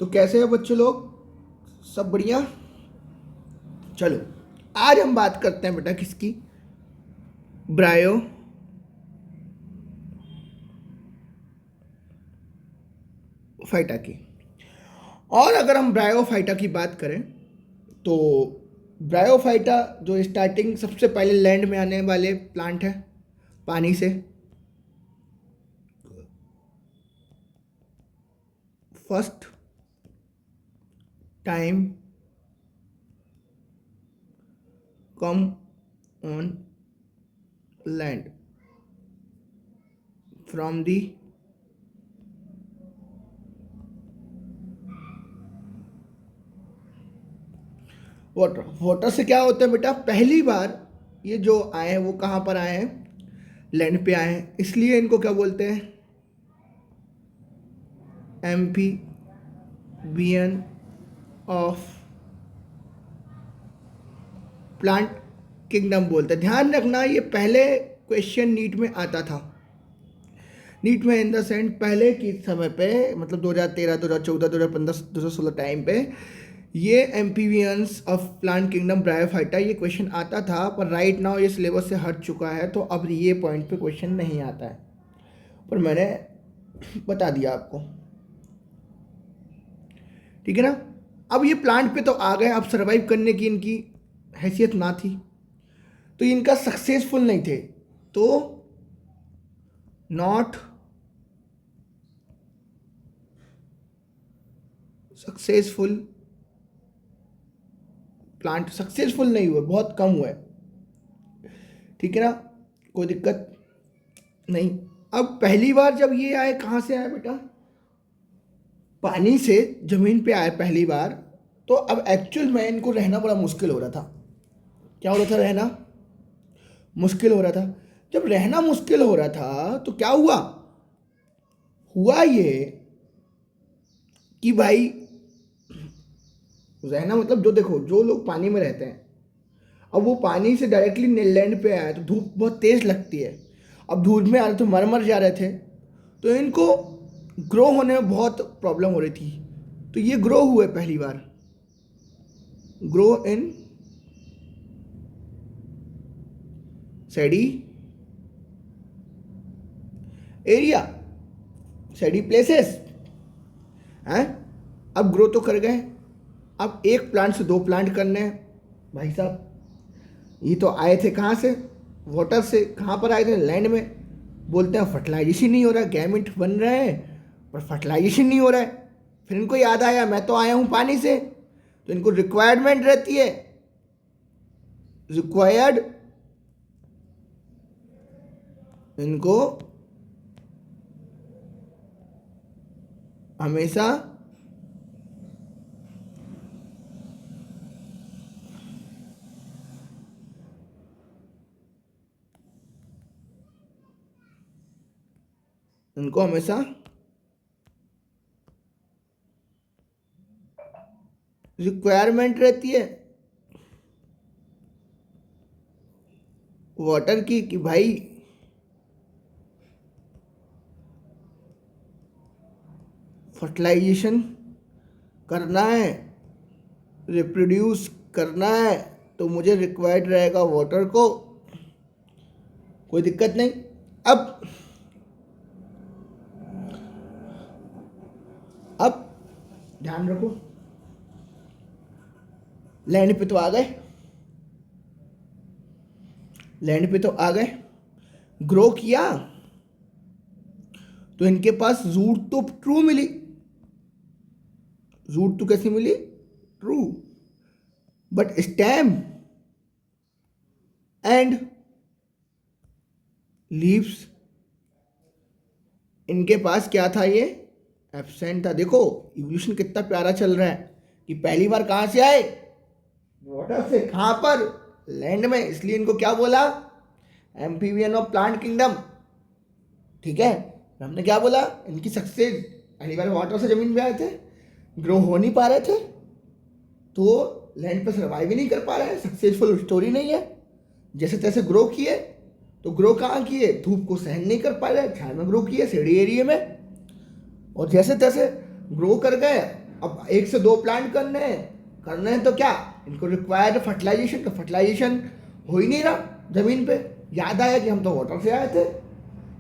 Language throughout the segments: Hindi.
तो कैसे हैं बच्चे लोग? सब बढ़िया? चलो आज हम बात करते हैं बेटा किसकी? ब्रायो फाइटा की। और अगर हम ब्रायोफाइटा की बात करें तो ब्रायोफाइटा जो स्टार्टिंग सबसे पहले लैंड में आने वाले प्लांट है पानी से, first time come on land from the water. Water से क्या होता है बेटा? पहली बार ये जो आए हैं वो कहाँ पर आए हैं? लैंड पे आए हैं, इसलिए इनको क्या बोलते हैं? एम्फीबियन ऑफ प्लांट किंगडम बोलते हैं। ध्यान रखना ये पहले क्वेश्चन नीट में आता था। नीट में इन द सेंस पहले की समय पे, मतलब 2013, 2014, 2015, 2016 टाइम पे ये amphibians of plant kingdom bryophyta ये क्वेश्चन आता था, पर राइट नाउ ये सिलेबस से हट चुका है, तो अब ये पॉइंट पे क्वेश्चन नहीं आता है, पर मैंने बता दिया आपको। ठीक है ना? अब ये प्लांट पे तो आ गए, अब सर्वाइव करने की इनकी हैसियत ना थी, तो इनका सक्सेसफुल नहीं थे, तो नॉट सक्सेसफुल प्लांट, सक्सेसफुल नहीं हुए, बहुत कम हुए। ठीक है ना? कोई दिक्कत नहीं। अब पहली बार जब ये आए, कहाँ से आए बेटा? पानी से जमीन पे आए पहली बार, तो अब एक्चुअल में इनको रहना बड़ा मुश्किल हो रहा था। क्या हो रहा था? रहना मुश्किल हो रहा था। जब रहना मुश्किल हो रहा था तो क्या हुआ? हुआ ये कि भाई रहना मतलब जो देखो, जो लोग पानी में रहते हैं, अब वो पानी से डायरेक्टली लैंड पे आए तो धूप बहुत तेज़ लगती है। अब धूप में आ रहे तो मर जा रहे थे, तो इनको ग्रो होने में बहुत प्रॉब्लम हो रही थी, तो ये ग्रो हुए पहली बार, grow in shady area, shady places हैं। अब ग्रो तो कर गए, अब एक प्लांट से दो प्लांट करने हैं भाई साहब। ये तो आए थे कहाँ से? वाटर से। कहाँ पर आए थे? लैंड में। बोलते हैं फर्टिलाइजेशन नहीं हो रहा, गैमेट बन रहे हैं पर फर्टिलाइजेशन नहीं हो रहा है। फिर इनको याद आया मैं तो आया हूँ पानी से, तो इनको रिक्वायरमेंट रहती है, रिक्वायर्ड, इनको हमेशा इनको हमेशा रिक्वायरमेंट रहती है वाटर की, कि भाई फर्टिलाइजेशन करना है, रिप्रोड्यूस करना है, तो मुझे रिक्वायर्ड रहेगा वाटर को। कोई दिक्कत नहीं। अब ध्यान रखो, लैंड पे तो आ गए, लैंड पे तो आ गए, ग्रो किया, तो इनके पास रूट तो ट्रू मिली। रूट तो कैसी मिली? True. But stem and leaves, इनके पास क्या था? ये एब्सेंट था। देखो इवोल्यूशन कितना प्यारा चल रहा है कि पहली बार कहाँ से आए? वाटर से। कहाँ पर? लैंड में। इसलिए इनको क्या बोला? Amphibian of plant kingdom. ठीक है? हमने क्या बोला? इनकी सक्सेस, पहली बार वाटर से जमीन पे आए थे, ग्रो हो नहीं पा रहे थे, तो लैंड पे सर्वाइव ही नहीं कर पा रहे हैं, सक्सेसफुल स्टोरी नहीं है। जैसे तैसे ग्रो किए, तो ग्रो कहाँ किए? धूप को सहन नहीं कर पा रहे, छाया में ग्रो किए, शेडी एरिया में, और जैसे तैसे ग्रो कर गए। अब 1 से 2 प्लांट करने हैं तो क्या इनको रिक्वायर्ड फर्टिलाइजेशन, तो फर्टिलाइजेशन हो ही नहीं रहा जमीन पे। याद आया कि हम तो वाटर से आए थे,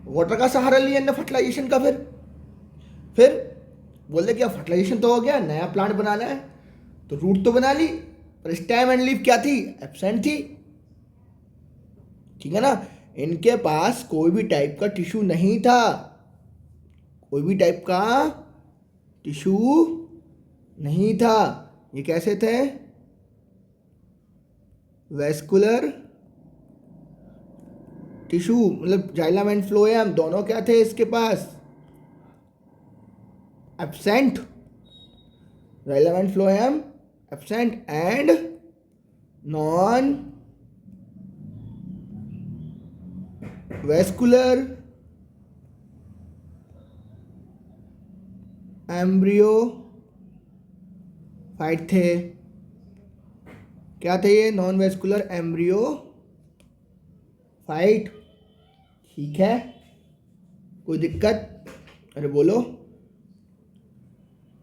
वाटर का सहारा लिया ना फर्टिलाइजेशन का। फिर बोले कि अब फर्टिलाइजेशन तो हो गया, नया प्लांट बनाना है, तो रूट तो बना ली, पर स्टेम एंड लीफ क्या थी, एब्सेंट थी। ठीक है ना, इनके पास कोई भी टाइप का टिश्यू नहीं था, कोई भी टाइप का टिश्यू नहीं था। ये कैसे थे, वेस्कुलर टिश्यू, मतलब जाइलम एंड फ्लोएम दोनों क्या थे इसके पास, absent. Xylem and phloem absent and non vascular embryophyte थे। क्या थे ये, नॉन वेस्कुलर एम्ब्रियो फाइट। ठीक है, कोई दिक्कत, अरे बोलो।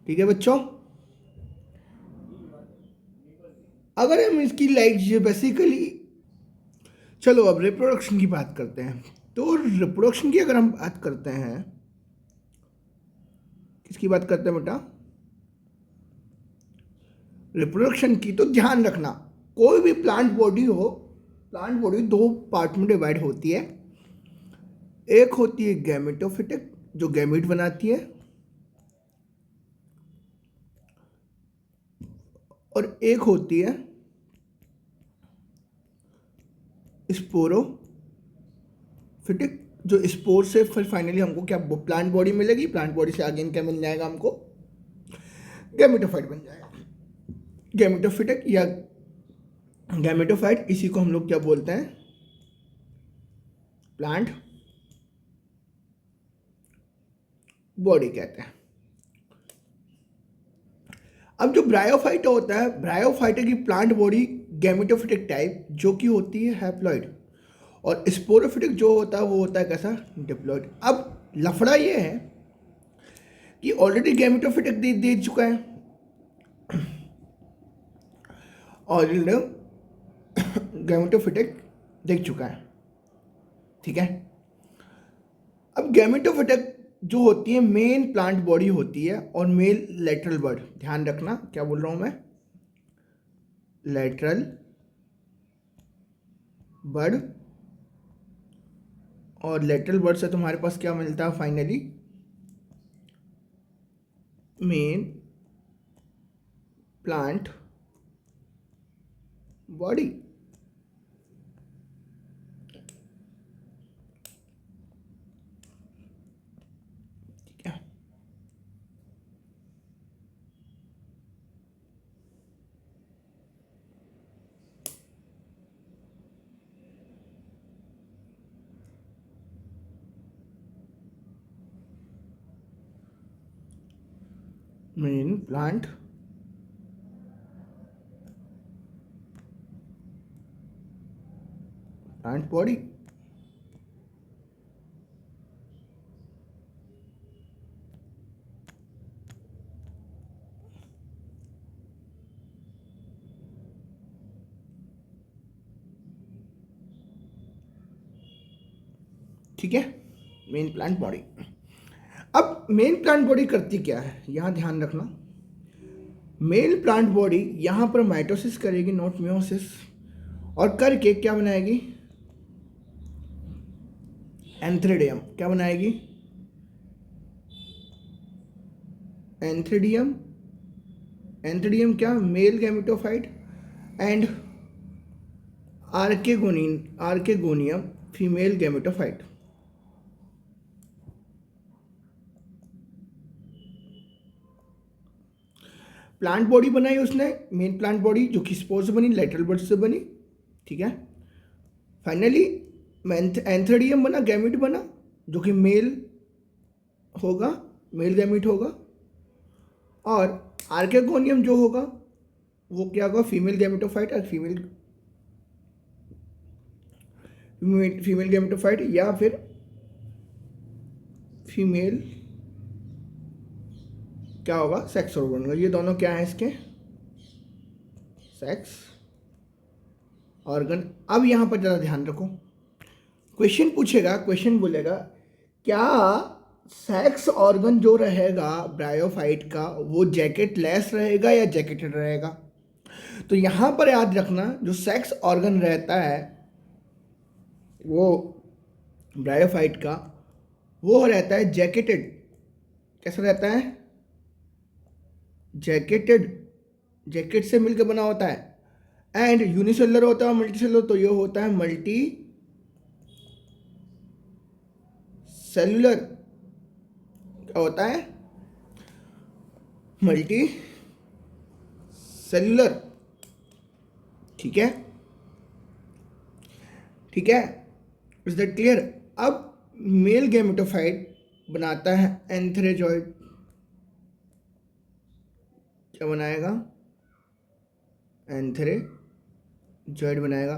ठीक है बच्चों, अगर हम इसकी लाइक बेसिकली, चलो अब रिप्रोडक्शन की बात करते हैं। तो रिप्रोडक्शन की अगर हम बात करते हैं, किसकी बात करते हैं बेटा, रिप्रोडक्शन की, तो ध्यान रखना कोई भी प्लांट बॉडी हो, प्लांट बॉडी 2 पार्ट में डिवाइड होती है। एक होती है गैमेटोफिटिक जो गैमेट बनाती है, और एक होती है स्पोरोफिटिक जो स्पोर से फिर फाइनली हमको क्या प्लांट बॉडी मिलेगी, प्लांट बॉडी से अगेन क्या मिल जाएगा हमको, गैमेटोफाइट बन जाएगा। गैमेटोफिटिक या गैमेटोफाइट, इसी को हम लोग क्या बोलते हैं, प्लांट बॉडी कहते हैं। अब जो ब्रायोफाइट होता है, ब्रायोफाइट की प्लांट बॉडी गैमेटोफिटिक टाइप जो कि होती है हैप्लॉइड, और स्पोरोफिटिक जो होता है वो होता है कैसा, डिप्लॉइड। अब लफड़ा ये है कि ऑलरेडी गैमेटोफिटिक दे चुका है, ऑलरेडी गैमेटोफिटिक देख चुका है। ठीक है, अब गैमेटोफिटिक जो होती है मेन प्लांट बॉडी होती है, और मेल लेटरल बर्ड, ध्यान रखना क्या बोल रहा हूं मैं, लेटरल बर्ड। और लेटरल बर्ड से तुम्हारे पास क्या मिलता है फाइनली, मेन प्लांट बॉडी। ठीक है, मेन प्लांट बॉडी। ठीक है, मेन प्लांट बॉडी। अब मेन प्लांट बॉडी करती क्या है, यहां ध्यान रखना, मेल प्लांट बॉडी यहां पर माइटोसिस करेगी, नॉट मियोसिस, और करके क्या बनाएगी, एंथ्रेडियम। क्या बनाएगी, एंथ्रेडियम। एंथ्रेडियम क्या, male gametophyte, and archegonium female gametophyte. Plant body बनाई उसने, मेन प्लांट बॉडी जो कि स्पोर से बनी, लेटरल बर्ड से बनी। ठीक है, फाइनली एंथ्रेडियम बना, गैमेट बना, जो कि मेल होगा, मेल गैमेट होगा, और आर्केगोनियम जो होगा वो क्या होगा, फीमेल गैमेटोफाइट, और फीमेल गैमेटोफाइट या फिर फीमेल क्या होगा, सेक्स ऑर्गन का। ये दोनों क्या है इसके, सेक्स ऑर्गन। अब यहाँ पर ज़रा ध्यान रखो, क्वेश्चन पूछेगा, क्वेश्चन बोलेगा क्या सेक्स ऑर्गन जो रहेगा ब्रायोफाइट का वो जैकेट लेस रहेगा या जैकेटेड रहेगा। तो यहाँ पर याद रखना जो सेक्स ऑर्गन रहता है वो ब्रायोफाइट का, वो रहता है जैकेटेड। कैसा रहता है, जैकेटेड, जैकेट से मिलकर बना होता है। एंड यूनिसेलुलर होता है, मल्टी सेलुलर, तो ये होता है मल्टी सेलुलर। क्या होता है, मल्टी सेलुलर। ठीक है, ठीक है, इज दैट क्लियर। अब मेल गैमेटोफाइट बनाता है एंथ्रेजॉइड। क्या बनाएगा, एंथ्रेजॉइड बनाएगा,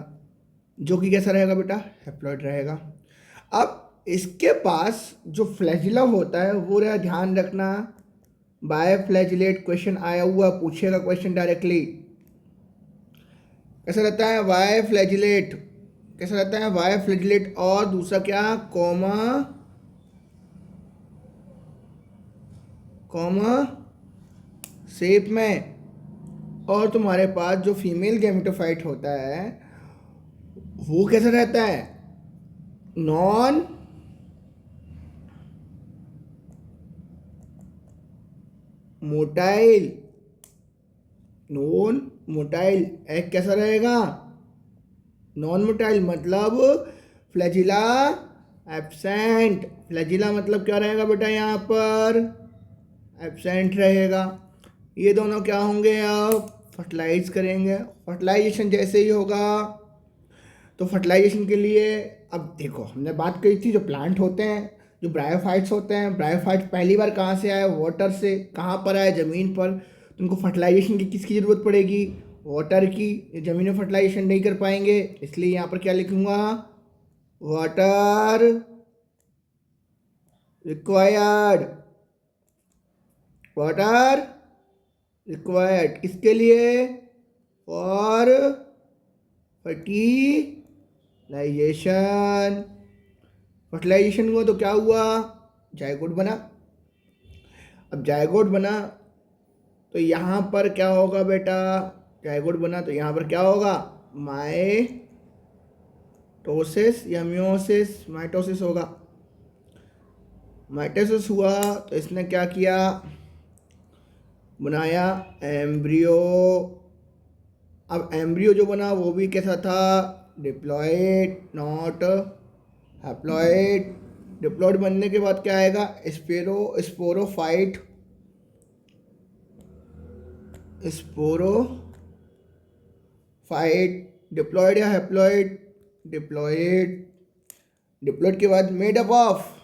जो कि कैसा रहेगा बेटा, हैप्लॉइड रहेगा। अब इसके पास जो फ्लैजिला होता है वो रहा, ध्यान रखना, बायफ्लैजिलेट क्वेश्चन आया हुआ, पूछेगा क्वेश्चन डायरेक्टली। कैसा रहता है, बायफ्लैजिलेट। कैसा रहता है, बायफ्लैजिलेट। और दूसरा क्या, कॉमा शेप में। और तुम्हारे पास जो फीमेल गैमेटोफाइट होता है वो कैसा रहता है, non motile. Non motile. Egg कैसा रहेगा, नॉन मोटाइल, मतलब फ्लैजिला एब्सेंट। फ्लैजिला मतलब क्या रहेगा बेटा, यहाँ पर एब्सेंट रहेगा। ये दोनों क्या होंगे, अब फर्टिलाइज करेंगे। फर्टिलाइजेशन जैसे ही होगा तो फर्टिलाइजेशन के लिए, अब देखो हमने बात करी थी जो प्लांट होते हैं, जो ब्रायोफाइट्स होते हैं, ब्रायोफाइट्स पहली बार कहाँ से आए, वाटर से। कहाँ पर आए, ज़मीन पर। तो उनको फर्टिलाइजेशन की किसकी ज़रूरत पड़ेगी, वाटर की। ज़मीन में फर्टिलाइजेशन नहीं कर पाएंगे, इसलिए यहाँ पर क्या लिखूँगा, वाटर रिक्वायर्ड। वाटर रिक्वायर्ड किसके लिए, फॉर फर्टिलाइजेशन। फर्टिलाइजेशन हुआ तो क्या हुआ, जायगोट बना। अब जायगोट बना तो यहाँ पर क्या होगा बेटा, जायगोट बना तो यहाँ पर क्या होगा, माइटोसिस या मियोसिस, माइटोसिस होगा। माइटोसिस हुआ तो इसने क्या किया, बनाया एम्ब्रियो। अब एम्ब्रियो जो बना वो भी कैसा था, डिप्लॉयड, नॉट हैप्लॉयड। डिप्लॉयड बनने के बाद क्या आएगा, स्पोरोफाइट। डिप्लॉयड या हैप्लॉयड, डिप्लॉयड। डिप्लॉयड के बाद मेड अप ऑफ,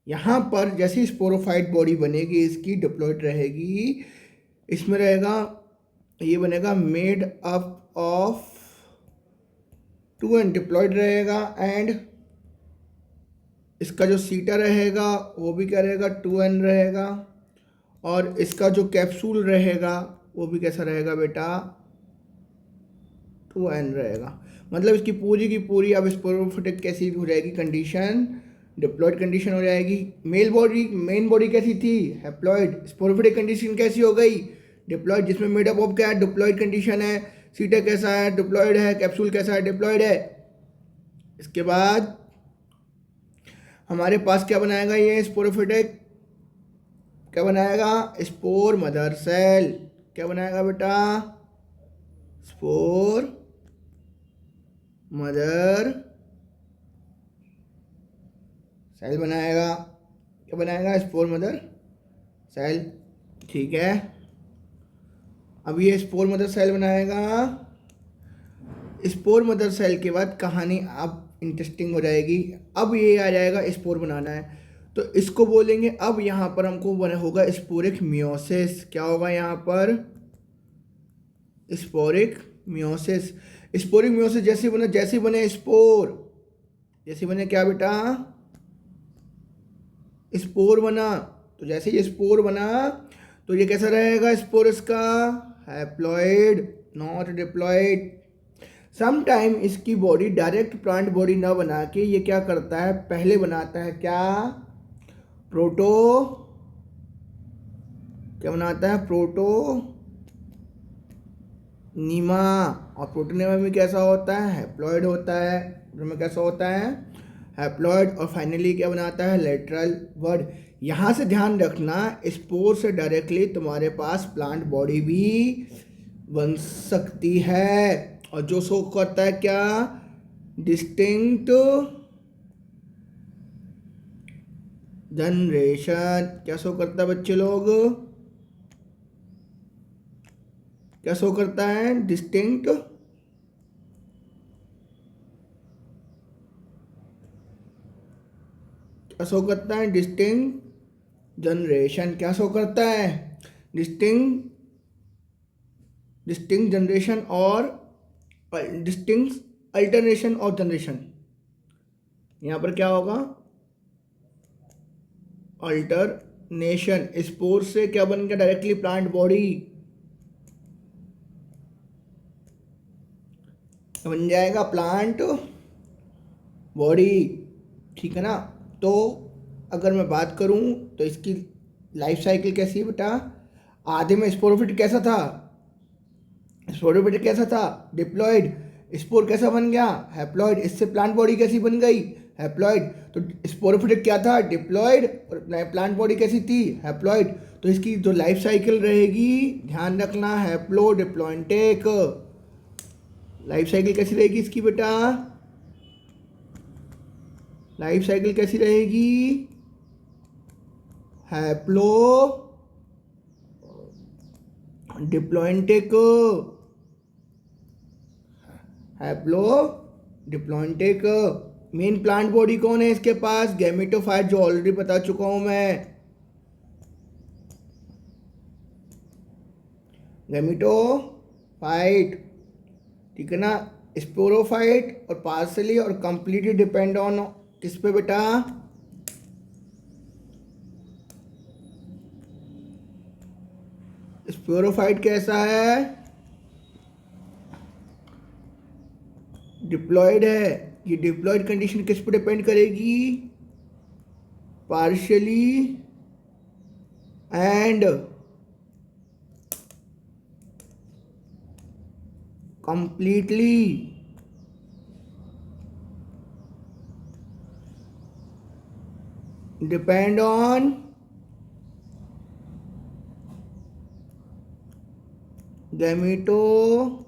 यहाँ पर जैसी स्पोरोफाइट बॉडी बनेगी इसकी, डिप्लॉयड रहेगी, इसमें रहेगा, ये बनेगा made up of 2n, diploid रहेगा। एंड इसका जो सीटा रहेगा वो भी क्या रहेगा, 2n रहेगा। और इसका जो कैप्सूल रहेगा वो भी कैसा रहेगा बेटा, 2n रहेगा। मतलब इसकी पूरी की पूरी अब स्पोरोफिटिक कैसी हो जाएगी कंडीशन, डिप्लॉयड कंडीशन हो जाएगी। मेन बॉडी कैसी थी, हैप्लॉयड। स्पोरोफिटिक कंडीशन कैसी हो गई, डिप्लॉयड, जिसमें मेड अप ऑफ क्या है, डिप्लॉयड कंडीशन है। सीटा कैसा है, डिप्लॉयड है। कैप्सूल कैसा है, डिप्लॉयड है। इसके बाद हमारे पास क्या बनाएगा, ये स्पोरोफिटिक क्या बनाएगा, स्पोर मदर सेल। क्या बनाएगा बेटा, स्पोर मदर सेल बनाएगा। क्या बनाएगा, स्पोर मदर सेल। ठीक है, अब ये स्पोर मदर सेल बनाएगा। स्पोर मदर सेल के बाद कहानी अब इंटरेस्टिंग हो जाएगी। अब ये आ जाएगा, स्पोर बनाना है तो इसको बोलेंगे, अब यहाँ पर हमको बना होगा स्पोरिक मियोसिस। क्या होगा यहाँ पर, स्पोरिक मियोसिस। स्पोरिक मियोसिस जैसे बने स्पोर, जैसे बने क्या बेटा, स्पोर बना। तो जैसे ये स्पोर बना तो ये कैसा रहेगा स्पोर इसका, हैप्लॉइड नॉट डिप्लॉइड। समटाइम इसकी बॉडी डायरेक्ट प्लांट बॉडी ना बना के ये क्या करता है, पहले बनाता है क्या, प्रोटो, क्या बनाता है, प्रोटोनीमा। और प्रोटोनीमा में कैसा होता है, हैप्लॉइड होता है, में कैसा होता है, हैप्लॉइड। और फाइनली क्या बनाता है, लेटरल बड। यहाँ से ध्यान रखना, स्पोर से डायरेक्टली तुम्हारे पास प्लांट बॉडी भी बन सकती है। और जो शो करता है क्या, डिस्टिंक्ट जनरेशन। क्या शो करता है बच्चे लोग, क्या शो करता है, डिस्टिंक्ट, क्या शो करता है, डिस्टिंक्ट जनरेशन। क्या शो करता है, डिस्टिंक्ट जनरेशन और डिस्टिंक्ट अल्टरनेशन ऑफ जनरेशन। यहाँ पर क्या होगा, अल्टरनेशन। स्पोर से क्या बन गया, डायरेक्टली प्लांट बॉडी बन जाएगा, प्लांट बॉडी, ठीक है ना। तो अगर मैं बात करूं तो इसकी लाइफ साइकिल कैसी है बेटा, आधे में स्पोरोफिट कैसा था, स्पोरोफिट कैसा था, डिप्लॉइड। स्पोर कैसा बन गया, हैप्लॉइड। इससे प्लांट बॉडी कैसी बन गई, हैप्लॉइड। तो स्पोरोफिट क्या था, डिप्लॉइड, और प्लांट बॉडी कैसी थी, हैप्लॉइड। तो इसकी जो लाइफ साइकिल रहेगी, ध्यान रखना, हैप्लो डिप्लॉइंटेक। लाइफ साइकिल कैसी रहेगी इसकी बेटा, लाइफ साइकिल कैसी रहेगी, haplodiplontic, haplodiplontic. Main plant body कौन है इसके पास, गैमेटोफाइट, जो ऑलरेडी बता चुका हूं मैं, गैमेटोफाइट, ठीक है ना। स्पोरोफाइट और पार्सली और कंप्लीटली डिपेंड ऑन किस पे बेटा, स्पोरोफाइट कैसा है, डिप्लॉयड है। ये डिप्लॉयड कंडीशन किस पे डिपेंड करेगी, partially and completely depend on gametophyte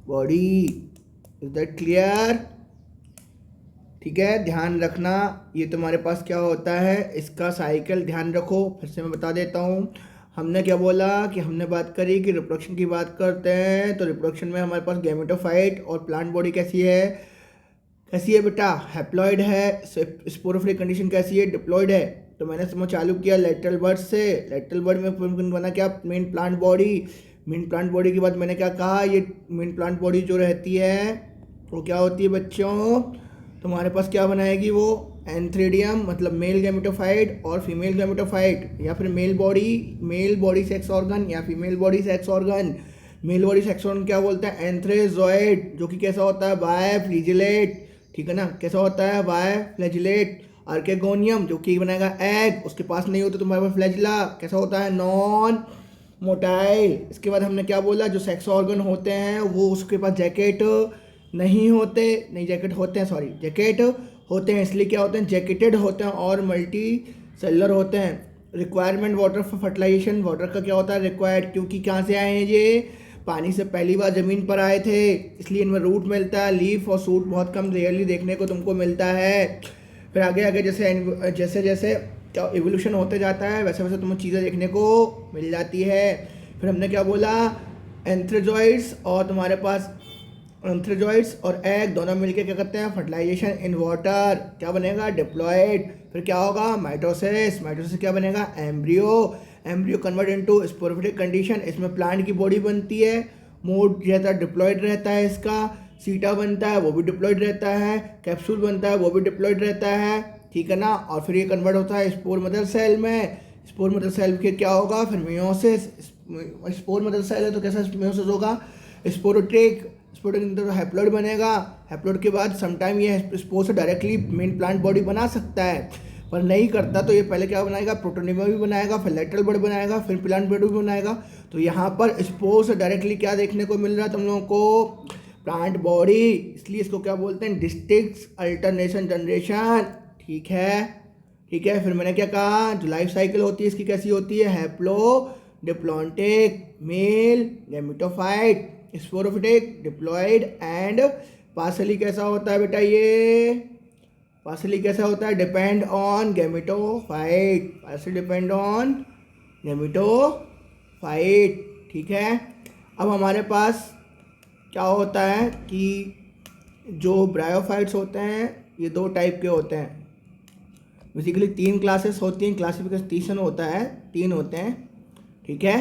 body. Is that clear, ठीक है। ध्यान रखना, ये तुम्हारे पास क्या होता है, इसका साइकिल ध्यान रखो। फिर से मैं बता देता हूँ, हमने क्या बोला कि हमने बात करी कि रिप्रोडक्शन की बात करते हैं, तो रिप्रोडक्शन में हमारे पास गैमेटोफाइट और प्लांट बॉडी कैसी है, कैसी है बेटा, हैप्लॉइड है। स्पोरोफिलिक कंडीशन कैसी है, डिप्लॉइड है। तो मैंने समझ चालू किया लेटरल बर्ड से, लेटरल बर्ड में बना क्या, main plant body. Main plant body के बाद मैंने क्या कहा, ये मेन प्लांट बॉडी जो रहती है वो क्या होती है बच्चों, तुम्हारे पास क्या बनाएगी वो, एंथ्रेडियम, मतलब मेल गैमेटोफाइट और फीमेल गैमेटोफाइट, या फिर मेल बॉडी सेक्स ऑर्गन या female body sex organ. Male body sex organ क्या बोलते हैं, एंथ्रेजॉइड, जो कि कैसा होता है, बाय फ्लैजिलेट, ठीक है ना, कैसा होता है, बाय फ्लैजिलेट। आर्केगोनियम, जो कि बनाएगा एग, उसके पास नहीं होता तुम्हारे पास फ्लैजिला, कैसा होता है, नॉन मोटाइल। इसके बाद हमने क्या बोला, जो सेक्स ऑर्गन होते हैं वो उसके पास जैकेट नहीं होते, नहीं जैकेट होते हैं, सॉरी जैकेट होते हैं, इसलिए क्या होते हैं, जैकेटेड होते हैं और मल्टी सेलुलर होते हैं। Requirement water for fertilization, water का क्या होता है, रिक्वायर्ड, क्योंकि कहाँ से आए हैं ये, पानी से पहली बार ज़मीन पर आए थे, इसलिए इनमें रूट मिलता है, लीफ और सूट बहुत कम रेयरली देखने को तुमको मिलता है। फिर आगे आगे जैसे जैसे एवोल्यूशन होते जाता है वैसे वैसे तुम्हें चीज़ें देखने को मिल जाती है। फिर हमने क्या बोला, एंथ्रोजॉइड्स और तुम्हारे पास एंथ्रोजॉइड्स और एग दोनों मिलके क्या करते हैं, फर्टिलाइजेशन इन वाटर, क्या बनेगा, डिप्लॉयड। फिर क्या होगा, माइटोसिस, माइटोसिस क्या बनेगा, embryo, embryo convert into sporophytic condition, इसमें प्लांट की बॉडी बनती है, मोड रहता है डिप्लॉयड रहता है इसका, सीटा बनता है वो भी डिप्लॉयड रहता है, कैप्सूल बनता है वो भी डिप्लॉयड रहता है, ठीक है ना। और फिर ये कन्वर्ट होता है स्पोर मदर सेल में। स्पोर मदर सेल के क्या होगा फिर मियोसिस। स्पोर मदर सेल है तो कैसा मियोसिस होगा, स्पोरोट्रिक। स्पोरोट्रिक के अंदर हैप्लॉइड बनेगा। हैप्लॉइड के बाद समटाइम ये स्पोर से डायरेक्टली मेन प्लांट बॉडी बना सकता है, पर नहीं करता तो ये पहले क्या बनाएगा, प्रोटोनिमा भी बनाएगा, फिर लेटरल बॉडी बनाएगा, फिर प्लांट बॉडी भी बनाएगा। तो यहाँ पर स्पोर से डायरेक्टली क्या देखने को मिल रहा है तुम लोगों को, प्लांट बॉडी। इसलिए इसको क्या बोलते हैं, डिस्टिंक्ट अल्टरनेशन जनरेशन। ठीक है, ठीक है। फिर मैंने क्या कहा, जो लाइफ साइकिल होती है इसकी कैसी होती है, haplodiplontic, male gametophyte, sporophytic, diploid and partially कैसा होता है बेटा, ये पार्सली कैसा होता है, depend on gametophyte, partially depend on gametophyte. ठीक है। अब हमारे पास क्या होता है कि जो ब्रायोफाइट्स होते हैं ये दो टाइप के होते हैं। बेसिकली 3 क्लासेस होती हैं, क्लासिफिकेशन होता है 3 होते हैं। ठीक है।